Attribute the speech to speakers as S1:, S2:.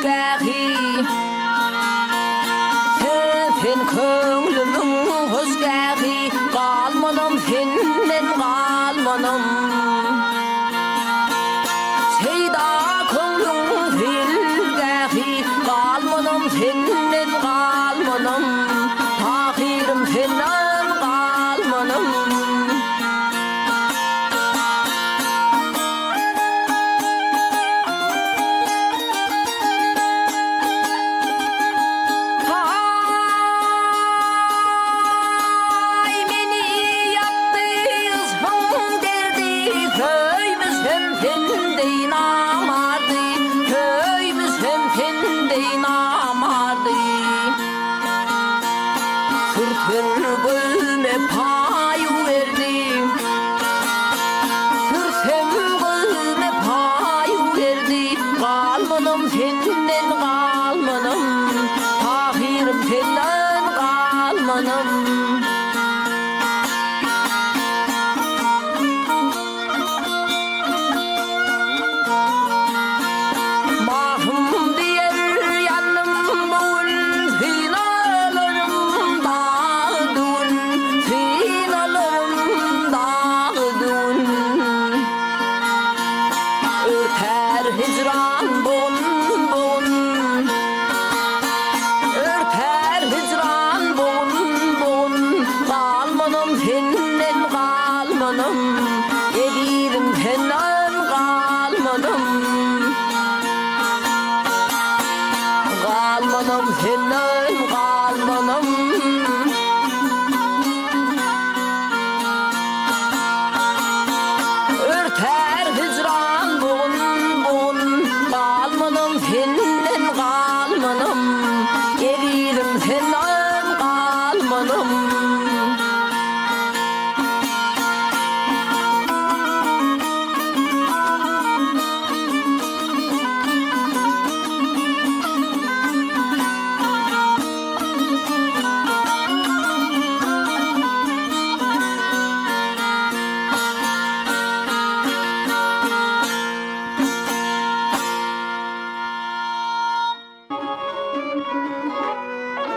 S1: özgähi Sen köňlümiň özgähi galmanam senden galmanam Seyda köňlüň bilgähi galmanam senden galmanam Tahirim senden galmanam Gözüme pay verdim Sürsem gözüme pay verdi Kalmanım senden kalmanım Tahirim senden kalmanım Mahum diyer yanım bugün finalarım dağdun finalarım dağdun Örter hicran bon bon Örter hicran bon bon Kalmanım senden kalmanım Edirim senden kalmanım Kalmanım senden